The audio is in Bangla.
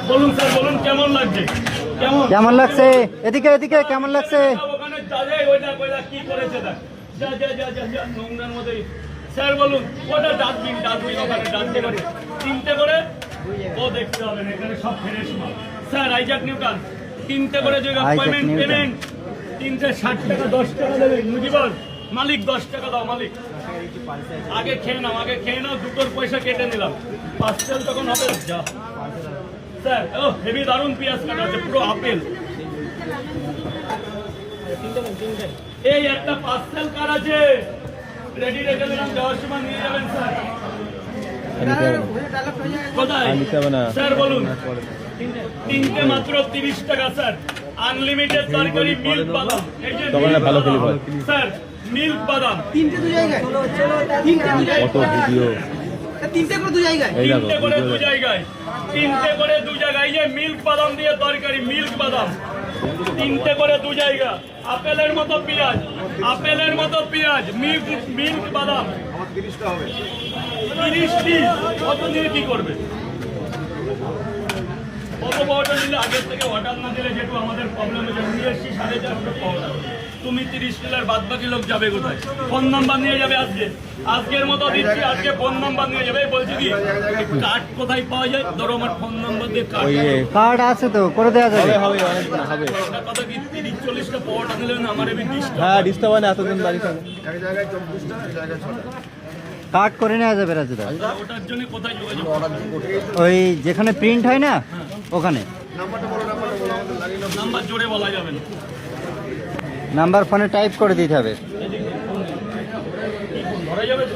বলুন স্যার, বলুন কেমন লাগছে? কেমন লাগছে? এদিকে এদিকে কেমন লাগছে? ওখানে ওইটা কি করেছে দেখ। যা যা যা যা যা নোংরার মধ্যে। স্যার বলুন ওটা ডাস্টবিন ওখানে ডাস্টবিন করে 3টে করে ও দেখতে হবে না, এখানে সব ফ্রেশ মাল। স্যার আইজাক নিউটন 3টে করে যে পেমেন্ট 3টে 60 টাকা 10 টাকা দেবে মুজিবর। মালিক 10 টাকা দাও মালিক। আগে খেয়ে নাও দুটোর পয়সা কেটে নিলাম। পার্সেল তখন হবে যা। স্যার ও হেভি দারুন পেঁয়াজ কাটা আছে, পুরো আপেল। এই একটা পার্সেল কার আছে, রেডি রেখে দিলাম, যাওয়ার সময় নিয়ে যাবেন স্যার। কোথায় স্যার বলুন? 3টে মাত্র 30 টাকা স্যার। আনলিমিটেড তরকারি মিল্ক বাদাম। এই যে স্যার মিল্ক বাদাম 3টে 2 জায়গায়, 3টে 2 জায়গায়, কত ভিডিও, 3টে করে 2 জায়গায়, 3টে করে 2 জায়গায়, 3টে করে 2 জায়গায়। এই যে মিল্ক বাদাম দিয়ে তরকারি, মিল্ক বাদাম 3টে করে 2 জায়গা। আপেলের মতো পেঁয়াজ, আপেলের মতো পেঁয়াজ, মিল্ক বাদাম। আমার 30টা হবে। 30 পিস কত দিয়ে কি করবে? কত পাওয়াটা নিলে আগের থেকে অর্ডার না দিলে যেটু আমাদের প্রবলেম হয়েছে। নিয়ে এসছি 450 পাওয়াটা, তুমি 30 কিলোর বাদ বাকি লোক যাবে কোথায়? ফোন নাম্বার নিয়ে যাবে আজকের মতো দিচ্ছি, আজকে ফোন নাম্বার নিয়ে যাবে। বলছি কি কার্ড কোথায় পাওয়া যায়? ধরো আমার ফোন নাম্বার দিয়ে কার্ড আছে তো, করে দেওয়া যাবে। কথা কি 30-40টা পাওয়াটা দিলে না আমার এমনি ডিস্টার্ব হয় না এতদিন বাড়ি থাকে। কার্ড করে নেওয়া যাবে রাজুদা। ওটার জন্য কোথায় যোগাযোগ? ওই যেখানে প্রিন্ট হয় না ওখানে। নাম্বার জোরে বলা যাবে না। নাম্বার ফোনে টাইপ করে দিতে হবে। ধরা যাবে তো?